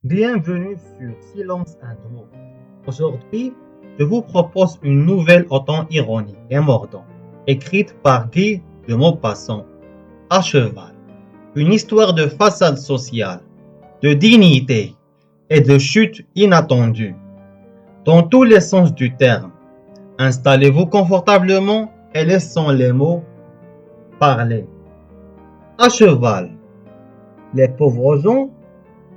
Bienvenue sur Silence Intro. Aujourd'hui, je vous propose une nouvelle autant ironique et mordante, écrite par Guy de Maupassant, À cheval. Une histoire de façade sociale, de dignité et de chute inattendue, dans tous les sens du terme. Installez-vous confortablement et laissons les mots parler. À cheval, les pauvres gens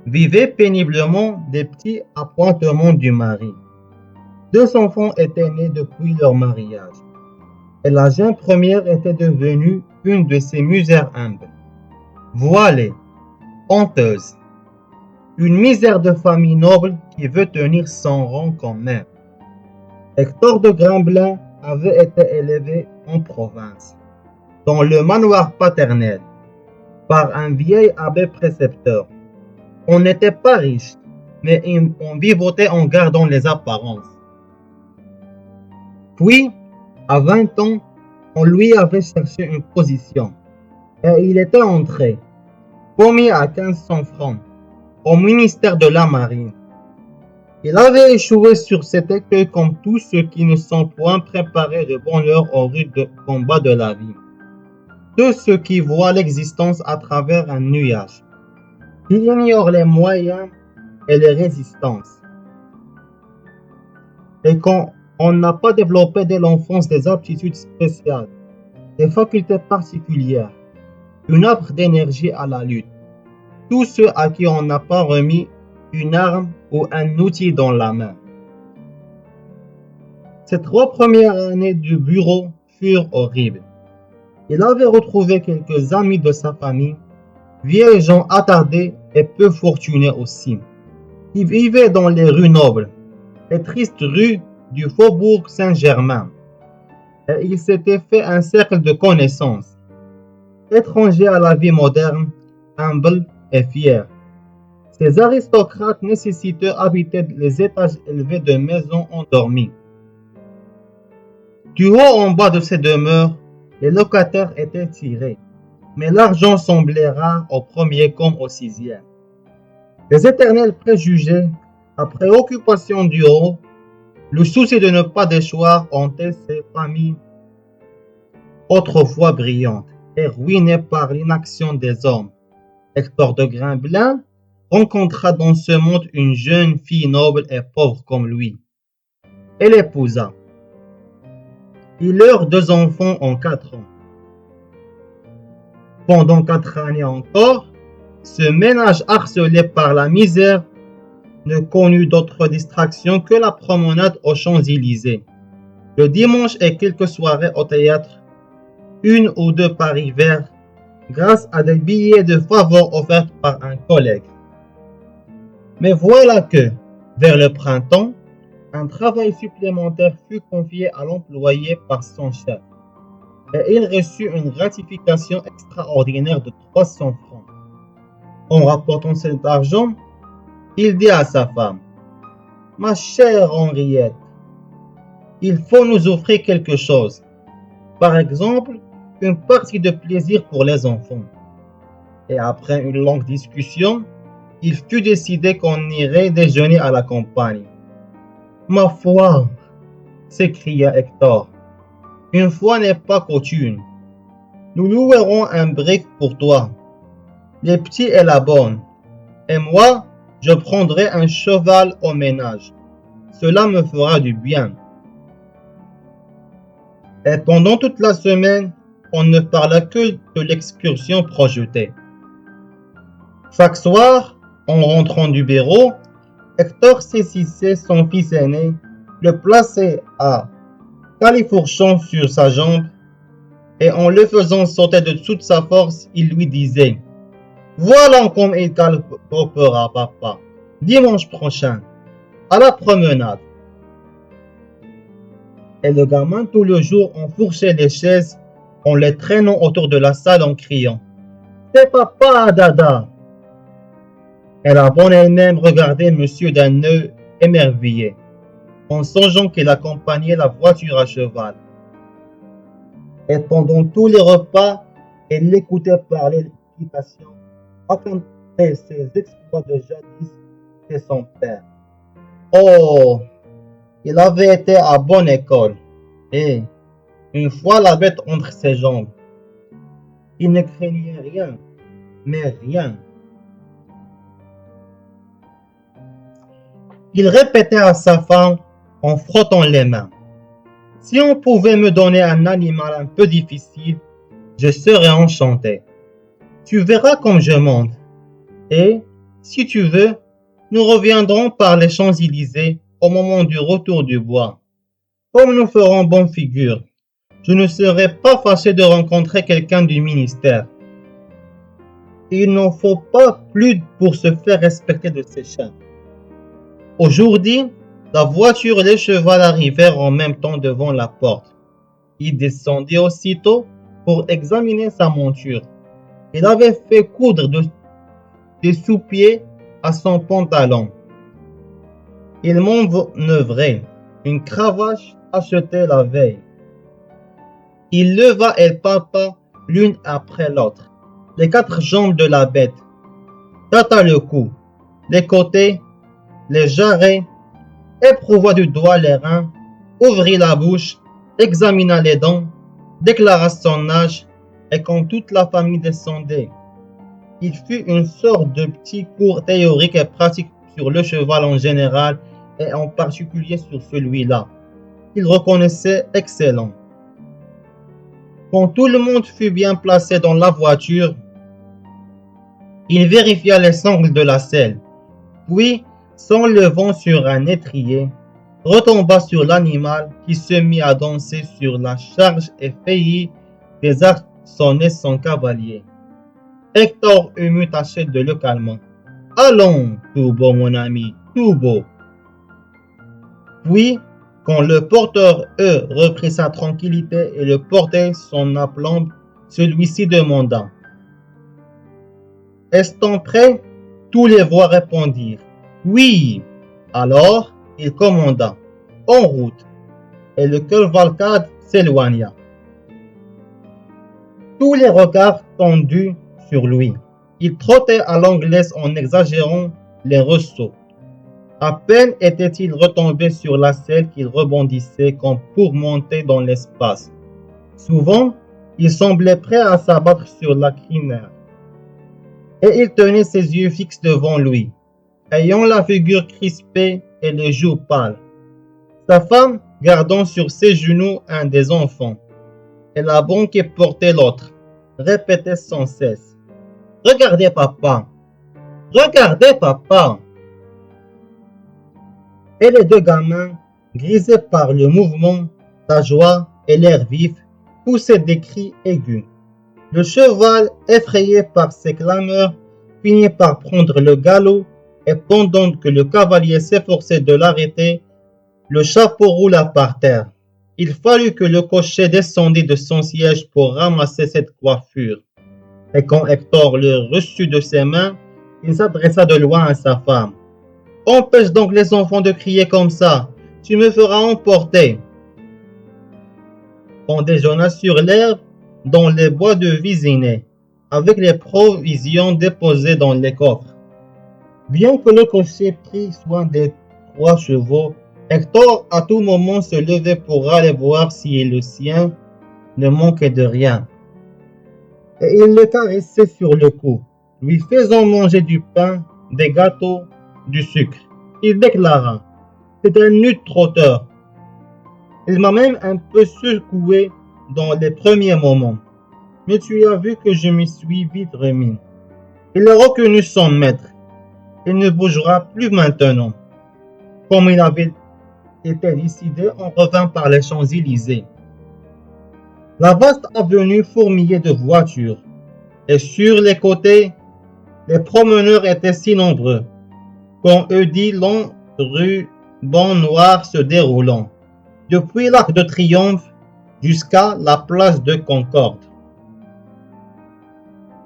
vivaient péniblement des petits appointements du mari. Deux enfants étaient nés depuis leur mariage, et la jeune première était devenue une de ces misères humbles, voilée, honteuse, une misère de famille noble qui veut tenir son rang quand même. Hector de Grimblin avait été élevé en province, dans le manoir paternel, par un vieil abbé précepteur. On n'était pas riche, mais on vivotait en gardant les apparences. Puis, à 20 ans, on lui avait cherché une position, et il était entré, promis à 1500 francs, au ministère de la Marine. Il avait échoué sur cet écueil comme tous ceux qui ne sont point préparés de bonne heure au rude combat de la vie. Tous ceux qui voient l'existence à travers un nuage, qui ignorent les moyens et les résistances. Et quand on n'a pas développé dès l'enfance des aptitudes spéciales, des facultés particulières, une âpre d'énergie à la lutte, tous ceux à qui on n'a pas remis une arme ou un outil dans la main. Ces 3 premières années du bureau furent horribles. Il avait retrouvé quelques amis de sa famille, vieilles gens attardés et peu fortunés aussi, qui vivaient dans les rues nobles, les tristes rues du faubourg Saint-Germain. Et il s'était fait un cercle de connaissances, étrangers à la vie moderne, humbles et fiers. Ces aristocrates nécessiteux habitaient les étages élevés de maisons endormies. Du haut en bas de ces demeures, les locataires étaient tirés, mais l'argent semblait rare au premier comme au sixième. Les éternels préjugés, la préoccupation du haut, le souci de ne pas déchoir hantaient ces familles autrefois brillantes et ruinées par l'inaction des hommes. Hector de Grimblin rencontra dans ce monde une jeune fille noble et pauvre comme lui. Et l'épousa. Il eurent 2 enfants en 4 ans. Pendant 4 années encore, ce ménage harcelé par la misère ne connut d'autre distraction que la promenade aux Champs-Élysées, le dimanche et quelques soirées au théâtre, 1 ou 2 paris verts, grâce à des billets de faveur offerts par un collègue. Mais voilà que, vers le printemps, un travail supplémentaire fut confié à l'employé par son chef, et il reçut une gratification extraordinaire de 300 francs. En rapportant cet argent, il dit à sa femme, « Ma chère Henriette, il faut nous offrir quelque chose, par exemple, une partie de plaisir pour les enfants. » Et après une longue discussion, il fut décidé qu'on irait déjeuner à la campagne. « Ma foi, s'écria Hector, une fois n'est pas coutume. Nous louerons un brick pour toi, les petits et la bonne, et moi, je prendrai un cheval au ménage. Cela me fera du bien. Et pendant toute la semaine, on ne parla que de l'excursion projetée. Chaque soir, en rentrant du bureau, Hector saisissait son fils aîné, le plaçait à califourchon sur sa jambe, et en le faisant sauter de toute sa force, il lui disait « Voilà comme il galopera, papa, dimanche prochain, à la promenade. » Et le gamin tout le jour enfourchait les chaises en les traînant autour de la salle en criant « C'est papa, dada !» Et la bonne elle-même regardait monsieur d'un œil émerveillé, en songeant qu'il accompagnait la voiture à cheval. Et pendant tous les repas, elle l'écoutait parler d'équitation, raconter ses exploits de jadis répétait son père. Oh, il avait été à bonne école. Et, une fois la bête entre ses jambes, il ne craignait rien, mais rien. Il répétait à sa femme en frottant les mains. Si on pouvait me donner un animal un peu difficile, je serais enchanté. Tu verras comme je monte. Et, si tu veux, nous reviendrons par les Champs-Élysées au moment du retour du bois. Comme nous ferons bonne figure, je ne serai pas fâché de rencontrer quelqu'un du ministère. Il n'en faut pas plus pour se faire respecter de ses chiens. Aujourd'hui, la voiture et le cheval arrivèrent en même temps devant la porte. Il descendit aussitôt pour examiner sa monture. Il avait fait coudre des sous-pieds à son pantalon. Il manœuvrait une cravache achetée la veille. Il leva et palpa l'une après l'autre les 4 jambes de la bête, tâta le cou, les côtés, les jarrets, éprouva du doigt les reins, ouvrit la bouche, examina les dents, déclara son âge, et quand toute la famille descendait, il fit une sorte de petit cours théorique et pratique sur le cheval en général et en particulier sur celui-là, qu'il reconnaissait excellent. Quand tout le monde fut bien placé dans la voiture, il vérifia les sangles de la selle, puis, s'enlevant sur un étrier, retomba sur l'animal qui se mit à danser sur la charge et faillit désarçonner son cavalier. Hector eut tâché de le calmer. « Allons, tout beau mon ami, tout beau. » Puis, quand le porteur reprit sa tranquillité et le portait son aplomb, celui-ci demanda. « Est-on prêt ?» Tous les voix répondirent. « Oui. » Alors, il commanda. « En route. » Et le cavalcade s'éloigna. Tous les regards tendus sur lui. Il trottait à l'anglaise en exagérant les ressauts. À peine était-il retombé sur la selle qu'il rebondissait comme pour monter dans l'espace. Souvent, il semblait prêt à s'abattre sur la crinière. Et il tenait ses yeux fixes devant lui, ayant la figure crispée et les joues pâles. Sa femme gardant sur ses genoux un des enfants, et la bonne qui portait l'autre, répétait sans cesse. « Regardez papa! Regardez papa !» Et les 2 gamins, grisés par le mouvement, la joie et l'air vif, poussaient des cris aigus. Le cheval, effrayé par ces clameurs, finit par prendre le galop, et pendant que le cavalier s'efforçait de l'arrêter, le chapeau roula par terre. Il fallut que le cocher descendît de son siège pour ramasser cette coiffure. Et quand Hector le reçut de ses mains, il s'adressa de loin à sa femme. « Empêche donc les enfants de crier comme ça, tu me feras emporter. » On déjeuna sur l'herbe dans les bois de Vésinet, avec les provisions déposées dans les coffres. Bien que le cocher prît soin des 3 chevaux, Hector à tout moment se levait pour aller voir si le sien ne manquait de rien. Et il le caressait sur le cou, lui faisant manger du pain, des gâteaux, du sucre. Il déclara. C'est un nu-trotteur. Il m'a même un peu secoué dans les premiers moments. Mais tu as vu que je m'y suis vite remis. Il a reconnu son maître. Il ne bougera plus maintenant. Comme il avait été décidé, on revint par les Champs-Élysées. La vaste avenue fourmillait de voitures. Et sur les côtés, les promeneurs étaient si nombreux qu'on eût dit long ruban noir se déroulant, depuis l'Arc de Triomphe jusqu'à la place de Concorde.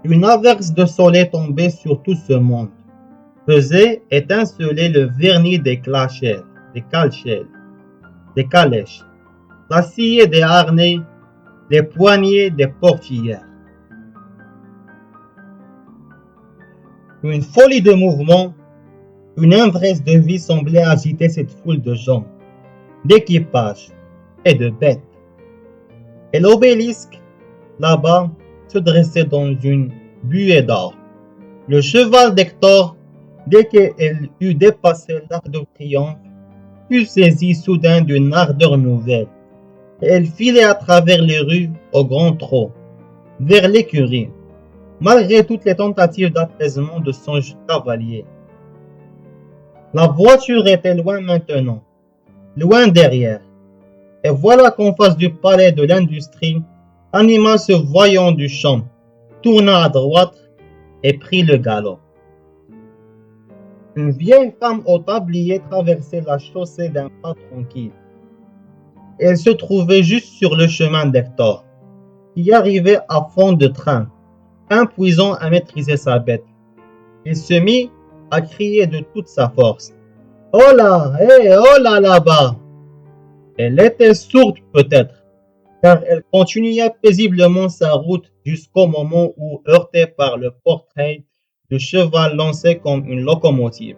Une averse de soleil tombait sur tout ce monde, faisait étinceler le vernis des calèches, l'acier des harnais, les poignées des portières. Une folie de mouvement, Une ivresse de vie semblait agiter cette foule de gens, d'équipages et de bêtes. Et l'obélisque, là-bas, se dressait dans une buée d'or. Le cheval d'Hector, dès qu'elle eut dépassé l'arc de triomphe, fut saisi soudain d'une ardeur nouvelle. Et elle filait à travers les rues au grand trot, vers l'écurie, malgré toutes les tentatives d'apaisement de son cavalier. La voiture était loin maintenant, loin derrière. Et voilà qu'en face du palais de l'industrie, l'animal se voyant du champ, tourna à droite et prit le galop. Une vieille femme au tablier traversait la chaussée d'un pas tranquille. Elle se trouvait juste sur le chemin d'Hector, qui arrivait à fond de train, impuissant à maîtriser sa bête. Il se mit à crier de toute sa force. « Oh là, oh là là-bas !» Elle était sourde peut-être, car elle continuait paisiblement sa route jusqu'au moment où, heurtée par le portrait du cheval lancé comme une locomotive,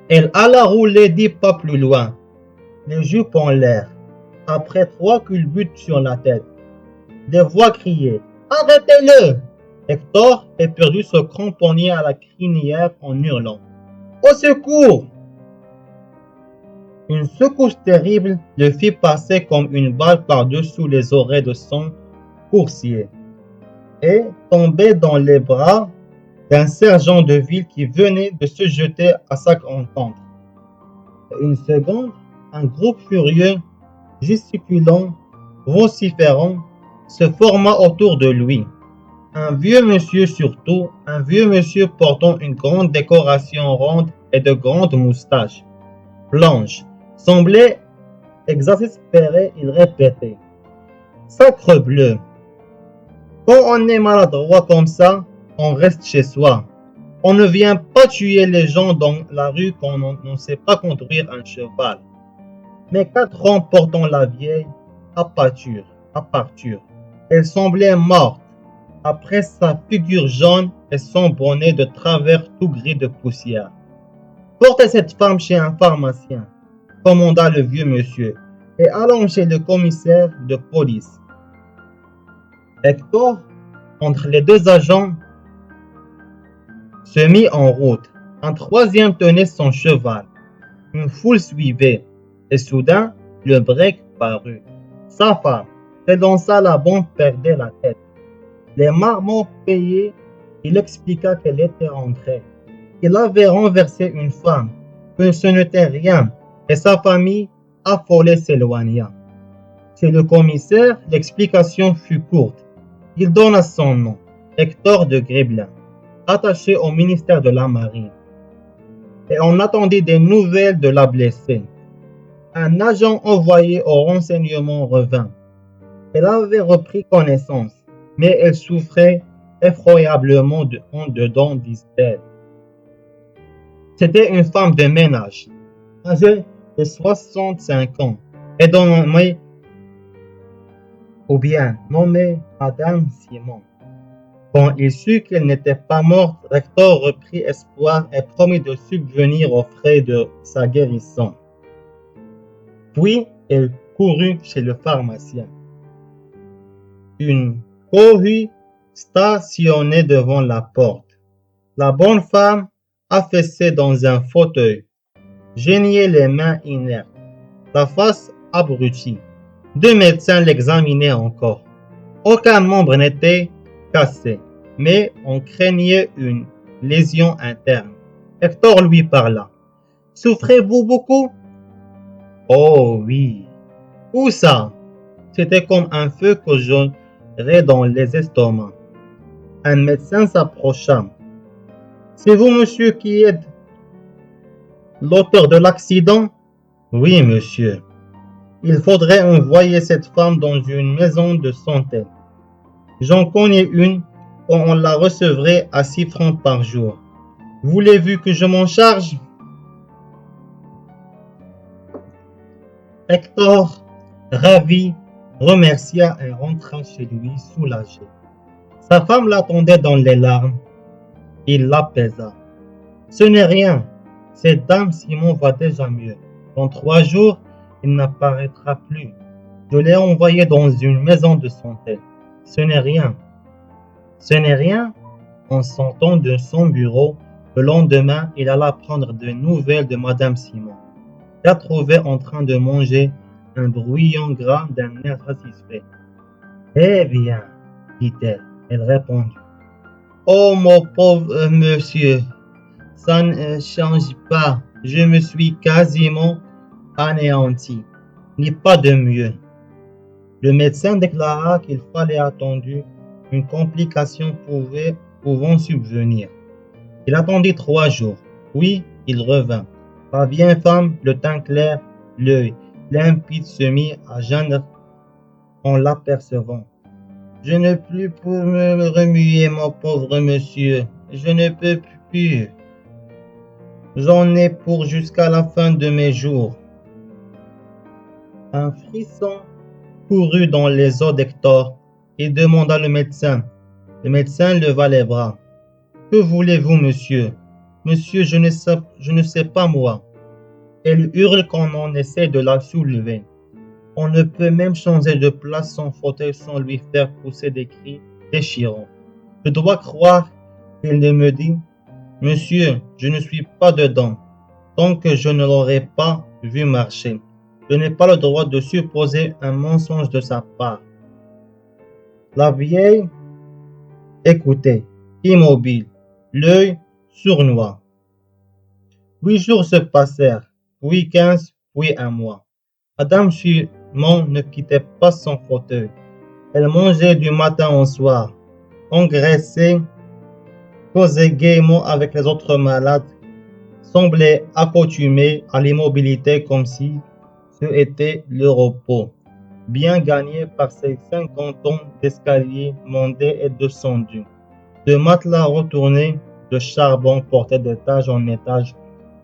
elle alla rouler 10 pas plus loin, les jupes en l'air, après 3 culbutes sur la tête. Des voix criaient « Arrêtez-le !» Hector, éperdu, se cramponnait à la crinière en hurlant « Au secours !» Une secousse terrible le fit passer comme une balle par-dessous les oreilles de son coursier et tomber dans les bras d'un sergent de ville qui venait de se jeter à sa rencontre. Une seconde, un groupe furieux, gesticulant, vociférant, se forma autour de lui. Un vieux monsieur surtout, un vieux monsieur portant une grande décoration ronde et de grandes moustaches blanches, semblait exaspéré. Il répétait « Sacrebleu! Quand on est maladroit comme ça, on reste chez soi. On ne vient pas tuer les gens dans la rue quand on ne sait pas conduire un cheval. » Mais 4 ans portant la vieille à partir. Elle semblait morte, après sa figure jaune et son bonnet de travers tout gris de poussière. « Portez cette femme chez un pharmacien, » commanda le vieux monsieur, et allons chez le commissaire de police. Hector, entre les 2 agents, se mit en route. Un 3e tenait son cheval. Une foule suivait, et soudain, le break parut. Sa femme, c'est dans ça la bombe perdait la tête. Les marmots payés, il expliqua qu'elle était rentrée. Il avait renversé une femme, que ce n'était rien, et sa famille, affolée, s'éloigna. Chez le commissaire, l'explication fut courte. Il donna son nom, Hector de Griblin, attaché au ministère de la Marine. Et on attendait des nouvelles de la blessée. Un agent envoyé au renseignement revint. Elle avait repris connaissance, mais elle souffrait effroyablement en dedans, disait-elle. C'était une femme de ménage, âgée de 65 ans, et nommée Madame Simon. Quand il sut qu'elle n'était pas morte, Hector reprit espoir et promit de subvenir aux frais de sa guérison. Puis elle courut chez le pharmacien. Une cohue stationnait devant la porte. La bonne femme, affaissée dans un fauteuil, geignait les mains inertes, la face abrutie. 2 médecins l'examinaient encore. Aucun membre n'était cassé, mais on craignait une lésion interne. Hector lui parla. « Souffrez-vous beaucoup ?»« Oh oui. »« Où ça ?» C'était comme un feu que j'aurais dans les estomacs. Un médecin s'approcha. « C'est vous, monsieur, qui êtes l'auteur de l'accident ?»« Oui, monsieur. Il faudrait envoyer cette femme dans une maison de santé. J'en connais une où on la recevrait à 6 francs par jour. Voulez-vous que je m'en charge ?» Hector, ravi, remercia et rentra chez lui soulagé. Sa femme l'attendait dans les larmes. Il l'apaisa. « Ce n'est rien, Cette dame Simon va déjà mieux. Dans 3 jours, il n'apparaîtra plus. Je l'ai envoyé dans une maison de santé. Ce n'est rien. Ce n'est rien. En sortant de son bureau, le lendemain, il alla prendre des nouvelles de Madame Simon. Il la trouvait en train de manger un brouillon gras d'un air satisfait. Eh bien, dit-elle. Elle répondit. Oh, mon pauvre monsieur, ça ne change pas. Je me suis quasiment anéanti. Ni pas de mieux. Le médecin déclara qu'il fallait attendre une complication pouvant subvenir. Il attendit 3 jours. Puis, il revint. La vieille femme, le teint clair, l'œil limpide, se mit à geindre en l'apercevant. Je ne peux plus me remuer, mon pauvre monsieur. Je ne peux plus. J'en ai pour jusqu'à la fin de mes jours. Un frisson courut dans les os d'Hector. Il demanda le médecin. Le médecin leva les bras. Que voulez-vous, monsieur? Monsieur, je ne sais pas moi. Elle hurle quand on essaie de la soulever. On ne peut même changer de place son fauteuil sans lui faire pousser des cris déchirants. Je dois croire qu'il me dit, monsieur, je ne suis pas dedans, tant que je ne l'aurai pas vu marcher. Je n'ai pas le droit de supposer un mensonge de sa part. La vieille écoutait, immobile, l'œil sournois. 8 jours se passèrent, puis 15, puis 1 mois. Madame Simon ne quittait pas son fauteuil. Elle mangeait du matin au soir, engraissait, causait gaiement avec les autres malades, semblait accoutumée à l'immobilité comme si ce était le repos, bien gagné par ses 50 ans d'escalier montés et descendus, de matelas retournés, de charbon porté d'étage en étage,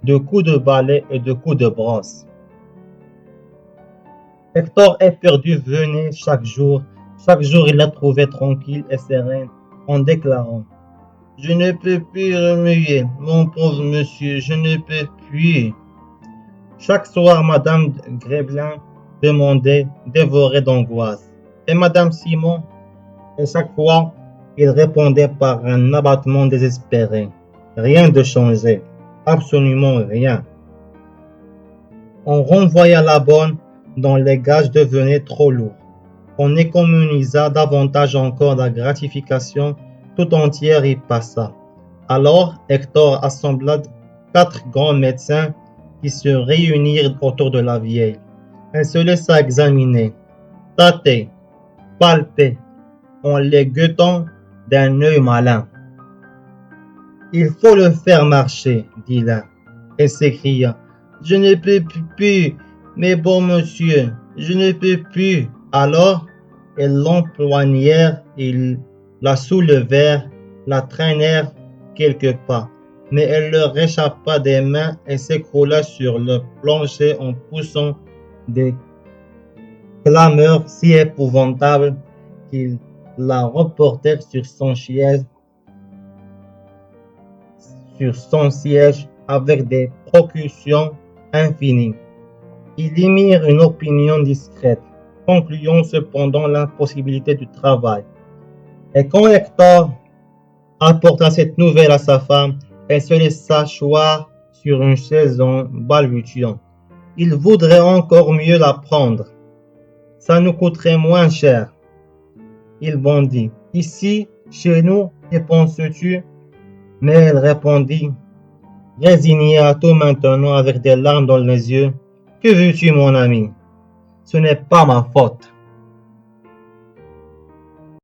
de coups de balai et de coups de brosse. Hector éperdu venait chaque jour il la trouvait tranquille et sereine en déclarant « Je ne peux plus remuer, mon pauvre monsieur, je ne peux plus. » Chaque soir, Madame Gréblin demandait, dévorée d'angoisse. Et Madame Simon, et chaque fois, il répondait par un abattement désespéré. Rien de changé, absolument rien. On renvoya la bonne dont les gages devenaient trop lourds. On économisa davantage encore la gratification, tout entière y passa. Alors Hector assembla 4 grands médecins qui se réunirent autour de la vieille. Elle se laissa examiner, tâter, palper, en les guettant d'un œil malin. « Il faut le faire marcher, dit l'un, et s'écria. « Je ne peux plus, mais bon monsieur, je ne peux plus. » Alors, ils l'empoignèrent, ils la soulevèrent, la traînèrent quelques pas, mais elle leur échappa des mains et s'écroula sur le plancher en poussant des clameurs si épouvantables qu'ils la reportèrent sur son siège avec des précautions infinies. Ils émirent une opinion discrète, concluant cependant l'impossibilité du travail. Et quand Hector apporta cette nouvelle à sa femme, elle se laissa choir sur une chaise en balbutiant. Il voudrait encore mieux la prendre. Ça nous coûterait moins cher. Il bondit. Ici, chez nous, que penses-tu? Mais elle répondit, résignée à tout maintenant avec des larmes dans les yeux. Que veux-tu, mon ami? Ce n'est pas ma faute.